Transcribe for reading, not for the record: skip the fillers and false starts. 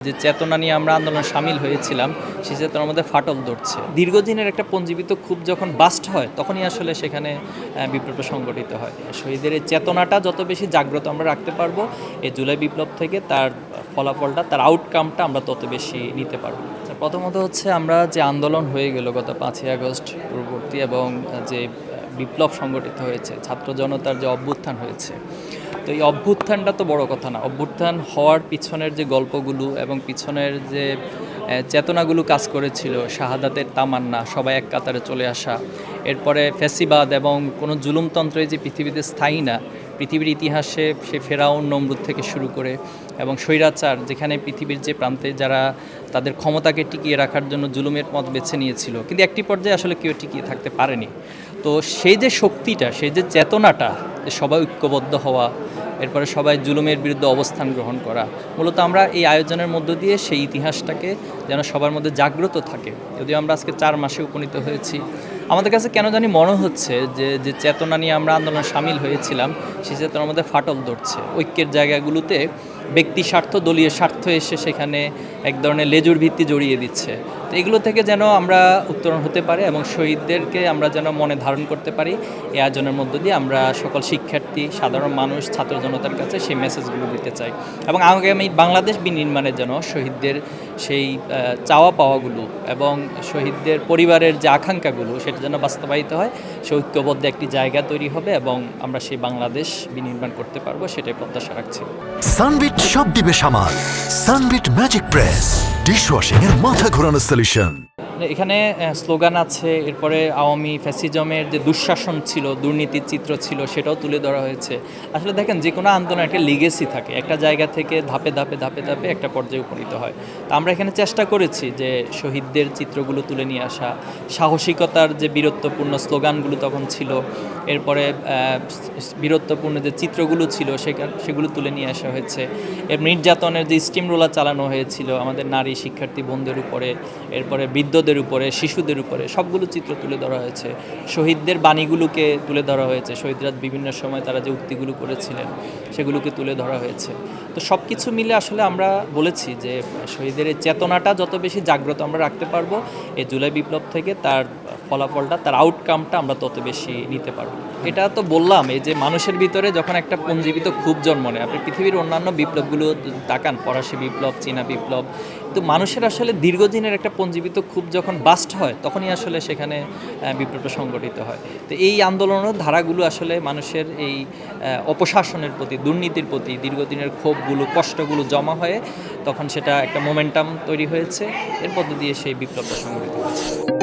যে চেতনা নিয়ে আমরা আন্দোলনে শামিল হয়েছিলাম সেই চেতনার মধ্যে ফাটল ধরছে। দীর্ঘদিনের একটা পঞ্জীবিত ক্ষোভ যখন বাস্ট হয় তখনই আসলে সেখানে বিপ্লবটা সংগঠিত হয়। শহীদের এই চেতনাটা যত বেশি জাগ্রত আমরা রাখতে পারবো, এই জুলাই বিপ্লব থেকে তার ফলাফলটা, তার আউটকামটা আমরা তত বেশি নিতে পারবো। প্রথমত হচ্ছে আমরা যে আন্দোলন হয়ে গেল গত 5ই আগস্ট পূর্ববর্তী এবং যে বিপ্লব সংগঠিত হয়েছে, ছাত্র জনতার যে অভ্যুত্থান হয়েছে, তো এই অভ্যুত্থানটা তো বড় কথা না। অভ্যুত্থান হওয়ার পিছনের যে গল্পগুলো এবং পিছনের যে চেতনাগুলো কাজ করেছিল, শাহাদাতের তামান্না, সবাই এক কাতারে চলে আসা, এরপরে ফ্যাসিবাদ এবং কোনো জুলুমতন্ত্রে যে পৃথিবীতে স্থায়ী না, পৃথিবীর ইতিহাসে সে ফেরাউন নমরুদ থেকে শুরু করে এবং স্বৈরাচার, যেখানে পৃথিবীর যে প্রান্তে যারা তাদের ক্ষমতাকে টিকিয়ে রাখার জন্য জুলুমের পথ বেছে নিয়েছিল, কিন্তু একটি পর্যায়ে আসলে কেউ টিকিয়ে থাকতে পারেনি। তো সেই যে শক্তিটা, সেই যে চেতনাটা, যে সবাই ঐক্যবদ্ধ হওয়া, এরপরে সবাই জুলুমের বিরুদ্ধে অবস্থান গ্রহণ করা, মূলত আমরা এই আয়োজনের মধ্য দিয়ে সেই ইতিহাসটাকে যেন সবার মধ্যে জাগ্রত থাকে। যদিও আমরা আজকে 4 মাসে উপনীত হয়েছি, আমাদের কাছে কেন জানি মনে হচ্ছে যে চেতনা নিয়ে আমরা আন্দোলনে শামিল হয়েছিলাম সেই চেতনার মধ্যে ফাটল ধরছে। ঐক্যের জায়গাগুলোতে ব্যক্তি স্বার্থ, দলীয় স্বার্থ এসে সেখানে এক ধরনের লেজুর ভিত্তি জড়িয়ে দিচ্ছে। তো এগুলো থেকে যেন আমরা উত্তরণ হতে পারি এবং শহীদদেরকে আমরা যেন মনে ধারণ করতে পারি, এই আয়োজনের মধ্য দিয়ে আমরা সকল শিক্ষার্থী, সাধারণ মানুষ, ছাত্র জনতার কাছে সেই মেসেজগুলো দিতে চাই এবং আগামী বাংলাদেশ বিনির্মাণের জন্য শহীদদের সেই চাওয়া পাওয়াগুলো এবং শহীদদের পরিবারের যে আকাঙ্ক্ষাগুলো সেটা যেন বাস্তবায়িত হয়, সে ঐক্যবদ্ধ একটি জায়গা তৈরি হবে এবং আমরা সেই বাংলাদেশ বিনির্মাণ করতে পারবো, সেটাই প্রত্যাশা রাখছি। সানবিট সব দিবে সামাল। সানবিট ম্যাজিক প্রেস ডিশওয়াশিং এর মাথা ঘোরানো সলিউশন। এখানে স্লোগান আছে, এরপরে আওয়ামী ফ্যাসিজমের যে দুঃশাসন ছিল, দুর্নীতির চিত্র ছিল, সেটাও তুলে ধরা হয়েছে। আসলে দেখেন, যে কোনো আন্দোলন একটা লিগেসি থাকে, একটা জায়গা থেকে ধাপে ধাপে ধাপে ধাপে একটা পর্যায়ে উপনীত হয়। তো আমরা এখানে চেষ্টা করেছি যে শহীদদের চিত্রগুলো তুলে নিয়ে আসা, সাহসিকতার যে বীরত্বপূর্ণ স্লোগানগুলো তখন ছিল, এরপরে বীরত্বপূর্ণ যে চিত্রগুলো ছিল সেগুলো তুলে নিয়ে আসা হয়েছে। এর নির্যাতনের যে স্টিম রোলার চালানো হয়েছিল আমাদের নারী শিক্ষার্থী বোনদের উপরে, এরপরে বৃদ্ধদের উপরে, শিশুদের উপরে, সবগুলো চিত্র তুলে ধরা হয়েছে। শহীদদের বাণীগুলোকে তুলে ধরা হয়েছে, শহীদরা বিভিন্ন সময় তারা যে উক্তিগুলো করেছিলেন সেগুলোকে তুলে ধরা হয়েছে। তো সব কিছু মিলে আসলে আমরা বলেছি যে শহীদের এই চেতনাটা যত বেশি জাগ্রত আমরা রাখতে পারবো, এই জুলাই বিপ্লব থেকে তার ফলাফলটা, তার আউটকামটা আমরা তত বেশি নিতে পারবো। এটা তো বললাম, এই যে মানুষের ভিতরে যখন একটা পুঞ্জীবিত ক্ষোভ জন্ম নেয়, আপনি পৃথিবীর অন্যান্য বিপ্লবগুলো তাকান, ফরাসি বিপ্লব, চীনা বিপ্লব, কিন্তু মানুষের আসলে দীর্ঘদিনের একটা পঞ্জীবিত ক্ষোভ যখন বাস্ট হয় তখনই আসলে সেখানে বিপ্লবটা সংগঠিত হয়। তো এই আন্দোলনের ধারাগুলো আসলে মানুষের এই অপশাসনের প্রতি, দুর্নীতির প্রতি দীর্ঘদিনের ক্ষোভগুলো, কষ্টগুলো জমা হয়ে তখন সেটা একটা মোমেন্টাম তৈরি হয়েছে, এর মধ্য দিয়ে সেই বিপ্লবটা সংগঠিত হয়েছে।